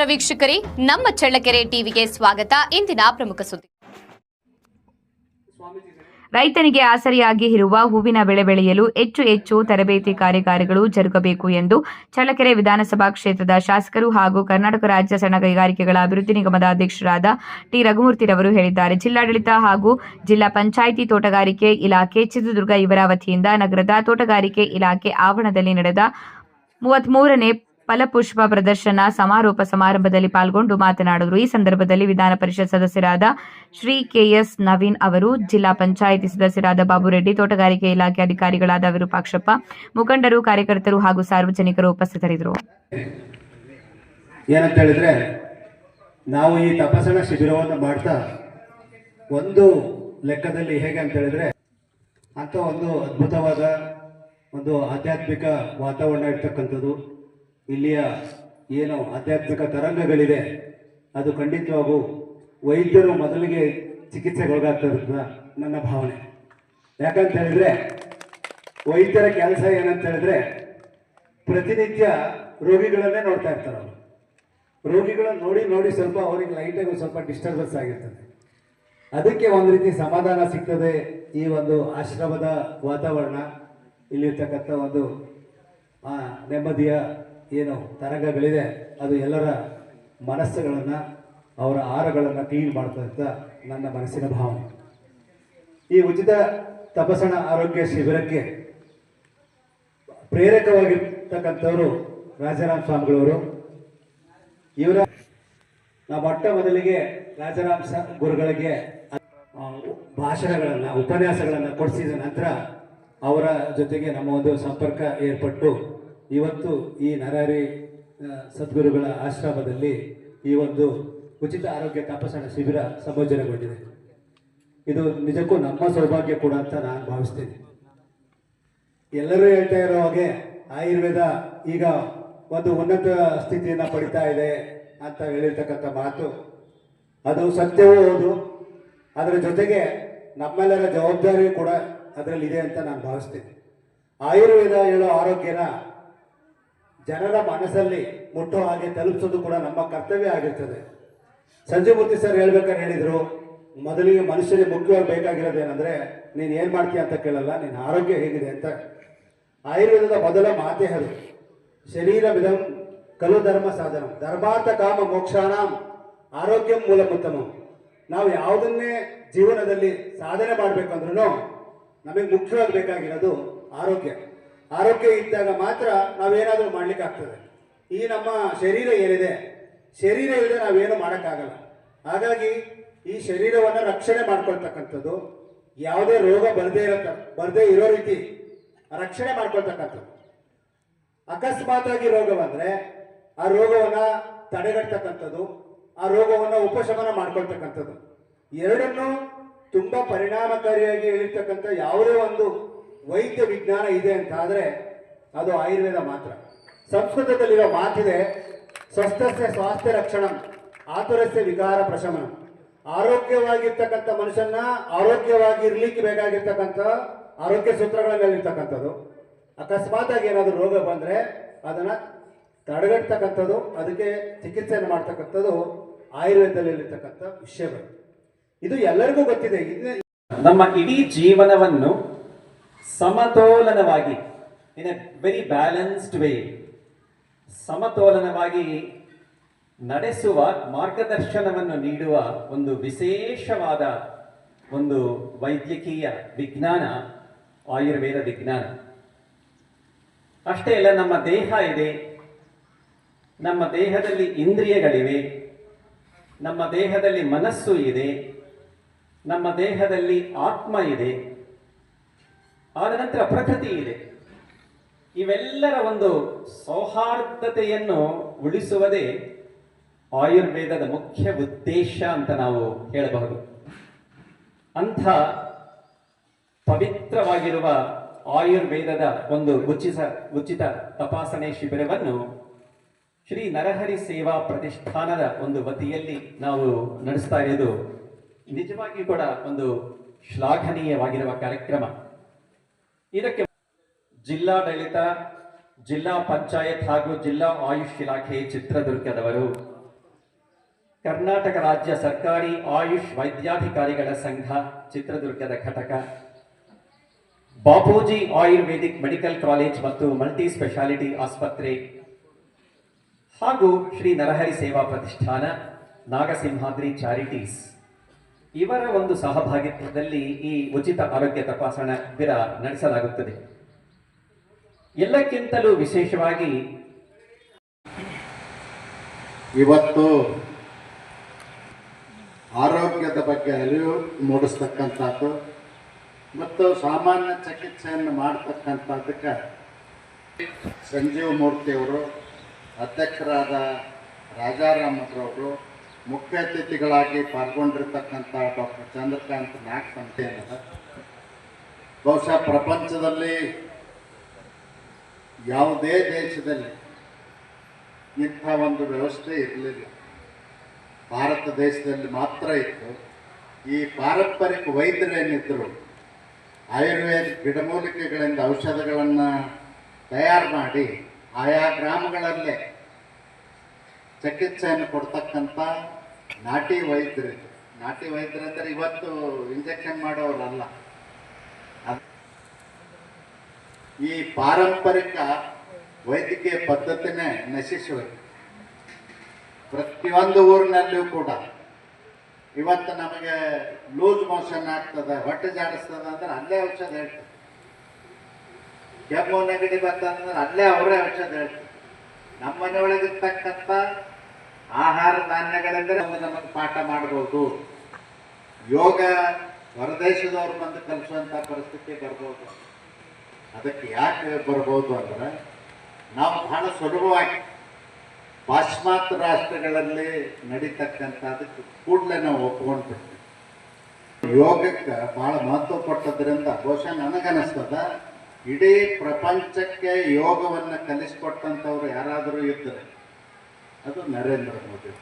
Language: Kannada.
ವೀಕ್ಷಕರೇ, ನಮ್ಮ ಚಳ್ಳಕೆರೆ ಟಿವಿಗೆ ಸ್ವಾಗತ. ಇಂದಿನ ಪ್ರಮುಖ ಸುದ್ದಿ. ರೈತನಿಗೆ ಆಸರೆಯಾಗಿ ಇರುವ ಹೂವಿನ ಬೆಳೆ ಬೆಳೆಯಲು ಹೆಚ್ಚು ತರಬೇತಿ ಕಾರ್ಯಾಗಾರಗಳು ಜರುಗಬೇಕು ಎಂದು ಚಳ್ಳಕೆರೆ ವಿಧಾನಸಭಾ ಕ್ಷೇತ್ರದ ಶಾಸಕರು ಹಾಗೂ ಕರ್ನಾಟಕ ರಾಜ್ಯ ಸಣ್ಣ ಕೈಗಾರಿಕೆಗಳ ಅಭಿವೃದ್ಧಿ ನಿಗಮದ ಅಧ್ಯಕ್ಷರಾದ ಟಿ ರಘುಮೂರ್ತಿರವರು ಹೇಳಿದ್ದಾರೆ. ಜಿಲ್ಲಾಡಳಿತ ಹಾಗೂ ಜಿಲ್ಲಾ ಪಂಚಾಯಿತಿ ತೋಟಗಾರಿಕೆ ಇಲಾಖೆ ಚಿತ್ರದುರ್ಗ ಇವರ ವತಿಯಿಂದ ನಗರದ ತೋಟಗಾರಿಕೆ ಇಲಾಖೆ ಆವರಣದಲ್ಲಿ ನಡೆದ 33ನೇ ಫಲಪುಷ್ಪ ಪ್ರದರ್ಶನ ಸಮಾರೋಪ ಸಮಾರಂಭದಲ್ಲಿ ಪಾಲ್ಗೊಂಡು ಮಾತನಾಡಿದರು. ಈ ಸಂದರ್ಭದಲ್ಲಿ ವಿಧಾನ ಪರಿಷತ್ ಸದಸ್ಯರಾದ ಶ್ರೀ ಕೆಎಸ್ ನವೀನ್ ಅವರು, ಜಿಲ್ಲಾ ಪಂಚಾಯಿತಿ ಸದಸ್ಯರಾದ ಬಾಬುರೆಡ್ಡಿ, ತೋಟಗಾರಿಕೆ ಇಲಾಖೆ ಅಧಿಕಾರಿಗಳಾದ ವಿರೂಪಾಕ್ಷಪ್ಪ, ಮುಖಂಡರು, ಕಾರ್ಯಕರ್ತರು ಹಾಗೂ ಸಾರ್ವಜನಿಕರು ಉಪಸ್ಥಿತರಿದ್ದರು. ಏನಂತ ಹೇಳಿದ್ರೆ, ನಾವು ಈ ತಪಾಸಣಾ ಶಿಬಿರವನ್ನು ಮಾಡ್ತಾ ಒಂದು ಲೆಕ್ಕದಲ್ಲಿ ಹೇಗೆ ಅಂತ ಹೇಳಿದ್ರೆ, ಅಂತ ಒಂದು ಅದ್ಭುತವಾದ ಒಂದು ಆಧ್ಯಾತ್ಮಿಕ ವಾತಾವರಣ ಇರ್ತಕ್ಕಂಥದ್ದು, ಇಲ್ಲಿಯ ಏನು ಆಧ್ಯಾತ್ಮಿಕ ತರಂಗಗಳಿದೆ ಅದು ಖಂಡಿತವಾಗೂ ವೈದ್ಯರು ಮೊದಲಿಗೆ ಚಿಕಿತ್ಸೆಗೊಳಗಾಗ್ತಿರೋದು ನನ್ನ ಭಾವನೆ. ಯಾಕಂತ ಹೇಳಿದ್ರೆ, ವೈದ್ಯರ ಕೆಲಸ ಏನಂತ ಹೇಳಿದ್ರೆ ಪ್ರತಿನಿತ್ಯ ರೋಗಿಗಳನ್ನೇ ನೋಡ್ತಾ ಇರ್ತಾರೆ. ಅವರು ರೋಗಿಗಳನ್ನ ನೋಡಿ ಸ್ವಲ್ಪ ಅವರಿಗೆ ಲೈಟಾಗಿ ಸ್ವಲ್ಪ ಡಿಸ್ಟರ್ಬೆನ್ಸ್ ಆಗಿರ್ತದೆ. ಅದಕ್ಕೆ ಒಂದು ರೀತಿ ಸಮಾಧಾನ ಸಿಗ್ತದೆ. ಈ ಒಂದು ಆಶ್ರಮದ ವಾತಾವರಣ, ಇಲ್ಲಿರ್ತಕ್ಕಂಥ ಒಂದು ನೆಮ್ಮದಿಯ ಏನು ತರಂಗಗಳಿದೆ ಅದು ಎಲ್ಲರ ಮನಸ್ಸುಗಳನ್ನು, ಅವರ ಆಹಾರಗಳನ್ನು ಕ್ಲೀನ್ ಮಾಡ್ತಂತ ನನ್ನ ಮನಸ್ಸಿನ ಭಾವನೆ. ಈ ಉಚಿತ ತಪಾಸಣಾ ಆರೋಗ್ಯ ಶಿಬಿರಕ್ಕೆ ಪ್ರೇರಕವಾಗಿರ್ತಕ್ಕಂಥವರು ರಾಜಾರಾಮ್ ಸ್ವಾಮಿಗಳವರು. ಇವರ ನಾವು ಮೊಟ್ಟ ಮೊದಲಿಗೆ ರಾಜಾರಾಮ್ ಗುರುಗಳಿಗೆ ಭಾಷಣಗಳನ್ನು, ಉಪನ್ಯಾಸಗಳನ್ನು ಕೊಡಿಸಿದ ನಂತರ ಅವರ ಜೊತೆಗೆ ನಮ್ಮ ಒಂದು ಸಂಪರ್ಕ ಏರ್ಪಟ್ಟು ಇವತ್ತು ಈ ನರಹರಿ ಸದ್ಗುರುಗಳ ಆಶ್ರಮದಲ್ಲಿ ಈ ಒಂದು ಉಚಿತ ಆರೋಗ್ಯ ತಪಾಸಣಾ ಶಿಬಿರ ಸಂಯೋಜನೆಗೊಂಡಿದೆ. ಇದು ನಿಜಕ್ಕೂ ನಮ್ಮ ಸೌಭಾಗ್ಯ ಕೂಡ ಅಂತ ನಾನು ಭಾವಿಸ್ತೇನೆ. ಎಲ್ಲರೂ ಹೇಳ್ತಾ ಇರೋ ಹಾಗೆ ಆಯುರ್ವೇದ ಈಗ ಒಂದು ಉನ್ನತ ಸ್ಥಿತಿಯನ್ನು ಪಡಿತಾ ಇದೆ ಅಂತ ಹೇಳಿರ್ತಕ್ಕಂಥ ಮಾತು ಅದು ಸತ್ಯವೂ ಹೌದು. ಅದರ ಜೊತೆಗೆ ನಮ್ಮೆಲ್ಲರ ಜವಾಬ್ದಾರಿಯೂ ಕೂಡ ಅದರಲ್ಲಿದೆ ಅಂತ ನಾನು ಭಾವಿಸ್ತೇನೆ. ಆಯುರ್ವೇದ ಹೇಳೋ ಆರೋಗ್ಯನ ಜನರ ಮನಸ್ಸಲ್ಲಿ ಮುಟ್ಟೋ ಹಾಗೆ ತಲುಪಿಸೋದು ಕೂಡ ನಮ್ಮ ಕರ್ತವ್ಯ ಆಗಿರ್ತದೆ. ಸಂಜೀವಮೂರ್ತಿ ಸರ್ ಹೇಳ್ಬೇಕಾದ್ರೆ ಹೇಳಿದರು, ಮೊದಲಿಗೆ ಮನುಷ್ಯನಿಗೆ ಮುಖ್ಯವಾಗಿ ಬೇಕಾಗಿರೋದು ಏನಂದರೆ, ನೀನು ಏನು ಮಾಡ್ತೀಯ ಅಂತ ಕೇಳಲ್ಲ, ನಿನ್ನ ಆರೋಗ್ಯ ಹೇಗಿದೆ ಅಂತ. ಆಯುರ್ವೇದದ ಮೊದಲ ಮಾತೇ ಅದು, ಶರೀರವಿದಂ ಖಲು ಧರ್ಮ ಸಾಧನಂ ಧರ್ಮಾರ್ಥ ಕಾಮ ಮೋಕ್ಷಾಣಂ ಆರೋಗ್ಯಂ ಮೂಲಮುತ್ತಮಂ. ನಾವು ಯಾವುದನ್ನೇ ಜೀವನದಲ್ಲಿ ಸಾಧನೆ ಮಾಡಬೇಕಂದ್ರೂ ನಮಗೆ ಮುಖ್ಯವಾಗಿ ಬೇಕಾಗಿರೋದು ಆರೋಗ್ಯ. ಆರೋಗ್ಯ ಇದ್ದಾಗ ಮಾತ್ರ ನಾವೇನಾದರೂ ಮಾಡ್ಲಿಕ್ಕಾಗ್ತದೆ. ಈ ನಮ್ಮ ಶರೀರ ಏನಿದೆ, ಶರೀರ ಇಲ್ಲದೆ ನಾವೇನು ಮಾಡೋಕ್ಕಾಗಲ್ಲ. ಹಾಗಾಗಿ ಈ ಶರೀರವನ್ನು ರಕ್ಷಣೆ ಮಾಡ್ಕೊಳ್ತಕ್ಕಂಥದ್ದು, ಯಾವುದೇ ರೋಗ ಬರದೇ ಇರೋ ರೀತಿ ರಕ್ಷಣೆ ಮಾಡ್ಕೊಳ್ತಕ್ಕಂಥದ್ದು. ಅಕಸ್ಮಾತಾಗಿ ರೋಗ ಬಂದರೆ ಆ ರೋಗವನ್ನು ತಡೆಗಟ್ಟತಕ್ಕಂಥದ್ದು, ಆ ರೋಗವನ್ನು ಉಪಶಮನ ಮಾಡ್ಕೊಳ್ತಕ್ಕಂಥದ್ದು, ಎರಡನ್ನೂ ತುಂಬ ಪರಿಣಾಮಕಾರಿಯಾಗಿ ಹೇಳಿರ್ತಕ್ಕಂಥ ಯಾವುದೇ ಒಂದು ವೈದ್ಯ ವಿಜ್ಞಾನ ಇದೆ ಅಂತ ಆದರೆ ಅದು ಆಯುರ್ವೇದ ಮಾತ್ರ. ಸಂಸ್ಕೃತದಲ್ಲಿರೋ ಮಾತಿದೆ, ಸ್ವಸ್ಥಸ್ಯ ಸ್ವಾಸ್ಥ್ಯ ರಕ್ಷಣಂ ಆತುರಸ್ಯ ವಿಕಾರ ಪ್ರಶಮನಂ. ಆರೋಗ್ಯವಾಗಿರ್ತಕ್ಕಂಥ ಮನುಷ್ಯನ ಆರೋಗ್ಯವಾಗಿ ಇರ್ಲಿಕ್ಕೆ ಬೇಕಾಗಿರ್ತಕ್ಕಂಥ ಆರೋಗ್ಯ ಸೂತ್ರಗಳಲ್ಲಿರ್ತಕ್ಕಂಥದ್ದು. ಅಕಸ್ಮಾತಾಗಿ ಏನಾದರೂ ರೋಗ ಬಂದರೆ ಅದನ್ನು ತಡೆಗಟ್ಟತಕ್ಕಂಥದ್ದು, ಅದಕ್ಕೆ ಚಿಕಿತ್ಸೆಯನ್ನು ಮಾಡ್ತಕ್ಕಂಥದ್ದು ಆಯುರ್ವೇದದಲ್ಲಿರ್ತಕ್ಕಂಥ ವಿಷಯಗಳು. ಇದು ಎಲ್ಲರಿಗೂ ಗೊತ್ತಿದೆ. ನಮ್ಮ ಇಡೀ ಜೀವನವನ್ನು ಸಮತೋಲನವಾಗಿ, in a very balanced way, ಸಮತೋಲನವಾಗಿ ನಡೆಸುವ ಮಾರ್ಗದರ್ಶನವನ್ನು ನೀಡುವ ಒಂದು ವಿಶೇಷವಾದ ಒಂದು ವೈದ್ಯಕೀಯ ವಿಜ್ಞಾನ ಆಯುರ್ವೇದ ವಿಜ್ಞಾನ. ಅಷ್ಟೇ ಅಲ್ಲ, ನಮ್ಮ ದೇಹ ಇದೆ, ನಮ್ಮ ದೇಹದಲ್ಲಿ ಇಂದ್ರಿಯಗಳಿವೆ, ನಮ್ಮ ದೇಹದಲ್ಲಿ ಮನಸ್ಸು ಇದೆ, ನಮ್ಮ ದೇಹದಲ್ಲಿ ಆತ್ಮ ಇದೆ, ಆದ ನಂತರ ಪ್ರಕೃತಿ ಇದೆ. ಇವೆಲ್ಲರ ಒಂದು ಸೌಹಾರ್ದತೆಯನ್ನು ಉಳಿಸುವುದೇ ಆಯುರ್ವೇದದ ಮುಖ್ಯ ಉದ್ದೇಶ ಅಂತ ನಾವು ಹೇಳಬಹುದು. ಅಂಥ ಪವಿತ್ರವಾಗಿರುವ ಆಯುರ್ವೇದದ ಒಂದು ಉಚಿತ ತಪಾಸಣೆ ಶಿಬಿರವನ್ನು ಶ್ರೀ ನರಹರಿ ಸೇವಾ ಪ್ರತಿಷ್ಠಾನದ ಒಂದು ವತಿಯಲ್ಲಿ ನಾವು ನಡೆಸ್ತಾ ಇರೋದು ನಿಜವಾಗಿ ಕೂಡ ಒಂದು ಶ್ಲಾಘನೀಯವಾಗಿರುವ ಕಾರ್ಯಕ್ರಮ. ಇದಕ್ಕೆ ಜಿಲ್ಲಾಡಳಿತ, ಜಿಲ್ಲಾ ಪಂಚಾಯತ್ ಹಾಗೂ ಜಿಲ್ಲಾ ಆಯುಷ್ ಇಲಾಖೆ ಚಿತ್ರದುರ್ಗದವರು ಕರ್ನಾಟಕ ರಾಜ್ಯ ಸರ್ಕಾರಿ ಆಯುಷ್ ವೈದ್ಯಾಧಿಕಾರಿಗಳ ಸಂಘ ಚಿತ್ರದುರ್ಗದ ಘಟಕ, ಬಾಪೂಜಿ ಆಯುರ್ವೇದಿಕ್ ಮೆಡಿಕಲ್ ಕಾಲೇಜ್ ಮತ್ತು ಮಲ್ಟಿ ಸ್ಪೆಷಾಲಿಟಿ ಆಸ್ಪತ್ರೆ ಹಾಗೂ ಶ್ರೀ ನರಹರಿ ಸೇವಾ ಪ್ರತಿಷ್ಠಾನ, ನಾಗಸಿಂಹಾದ್ರಿ ಚಾರಿಟೀಸ್ ಇವರ ಒಂದು ಸಹಭಾಗಿತ್ವದಲ್ಲಿ ಈ ಉಚಿತ ಆರೋಗ್ಯ ತಪಾಸಣಾ ಶಿಬಿರ ನಡೆಸಲಾಗುತ್ತದೆ. ಎಲ್ಲಕ್ಕಿಂತಲೂ ವಿಶೇಷವಾಗಿ ಇವತ್ತು ಆರೋಗ್ಯದ ಬಗ್ಗೆ ಅರಿವು ಮೂಡಿಸ್ತಕ್ಕಂಥದ್ದು ಮತ್ತು ಸಾಮಾನ್ಯ ಚಿಕಿತ್ಸೆಯನ್ನು ಮಾಡ್ತಕ್ಕಂಥದ್ದಕ್ಕೆ ಸಂಜೀವ ಮೂರ್ತಿಯವರು, ಅಧ್ಯಕ್ಷರಾದ ರಾಜಾರಾಮರವರು, ಮುಖ್ಯ ಅತಿಥಿಗಳಾಗಿ ಪಾಲ್ಗೊಂಡಿರ್ತಕ್ಕಂಥ ಡಾಕ್ಟರ್ ಚಂದ್ರಕಾಂತ್ ನಾಗ್ ಸಂಸ್ಥೆಯನ್ನದ ಬಹುಶಃ ಪ್ರಪಂಚದಲ್ಲಿ ಯಾವುದೇ ದೇಶದಲ್ಲಿ ಇಂಥ ಒಂದು ವ್ಯವಸ್ಥೆ ಇರಲಿಲ್ಲ. ಭಾರತ ದೇಶದಲ್ಲಿ ಮಾತ್ರ ಇತ್ತು. ಈ ಪಾರಂಪರಿಕ ವೈದ್ಯರೇನಿದ್ದರು ಆಯುರ್ವೇದಿಕ್ ಗಿಡಮೂಲಿಕೆಗಳಿಂದ ಔಷಧಗಳನ್ನು ತಯಾರು ಮಾಡಿ ಆಯಾ ಗ್ರಾಮಗಳಲ್ಲೇ ಚಿಕಿತ್ಸೆಯನ್ನು ಕೊಡ್ತಕ್ಕಂಥ ನಾಟಿ ವೈದ್ಯರಿದ್ರು. ನಾಟಿ ವೈದ್ಯರಂದರೆ ಇವತ್ತು ಇಂಜೆಕ್ಷನ್ ಮಾಡೋರಲ್ಲ. ಈ ಪಾರಂಪರಿಕ ವೈದ್ಯಕೀಯ ಪದ್ಧತಿನೇ ನಶಿಸಿ ಹೋಯಿತು. ಪ್ರತಿಯೊಂದು ಊರಿನಲ್ಲಿಯೂ ಕೂಡ ಇವತ್ತು ನಮಗೆ ಲೂಸ್ ಮೋಷನ್ ಆಗ್ತದೆ, ಹೊಟ್ಟೆ ಜಾಡಿಸ್ತದೆ ಅಂದ್ರೆ ಅಲ್ಲೇ ಔಷಧ ಹೇಳ್ತದೆ. ಕೆಮ್ಮು ನೆಗಡಿ ಬರ್ತಂದ್ರೆ ಅಲ್ಲೇ ಅವರೇ ಔಷಧ ಹೇಳ್ತಾರೆ. ನಮ್ಮ ಮನೆಯೊಳಗಿರ್ತಕ್ಕಂಥ ಆಹಾರ ಧಾನ್ಯಗಳೆಂದರೆ ನಮಗೆ ಪಾಠ ಮಾಡ್ಬೋದು. ಯೋಗ ಹೊರದೇಶದವ್ರು ಬಂದು ಕಲಿಸುವಂಥ ಪರಿಸ್ಥಿತಿ ಬರ್ಬೋದು. ಅದಕ್ಕೆ ಯಾಕೆ ಬರ್ಬೋದು ಅಂದ್ರೆ ನಾವು ಬಹಳ ಸುಲಭವಾಗಿ ಪಾಶ್ಚಿಮಾತ್ಯ ರಾಷ್ಟ್ರಗಳಲ್ಲಿ ನಡೀತಕ್ಕಂಥದಕ್ಕೆ ಕೂಡಲೇ ನಾವು ಒಪ್ಕೊಂಡ್ಬಿಡ್ತೀವಿ. ಯೋಗಕ್ಕೆ ಬಹಳ ಮಹತ್ವ ಕೊಟ್ಟದ್ರಿಂದ ಬಹುಶಃ ನನಗನ್ನಿಸ್ತದ ಇಡೀ ಪ್ರಪಂಚಕ್ಕೆ ಯೋಗವನ್ನು ಕಲಿಸ್ಕೊಟ್ಟಂಥವ್ರು ಯಾರಾದರೂ ಇದ್ದರೆ ಅದು ನರೇಂದ್ರ ಮೋದಿ.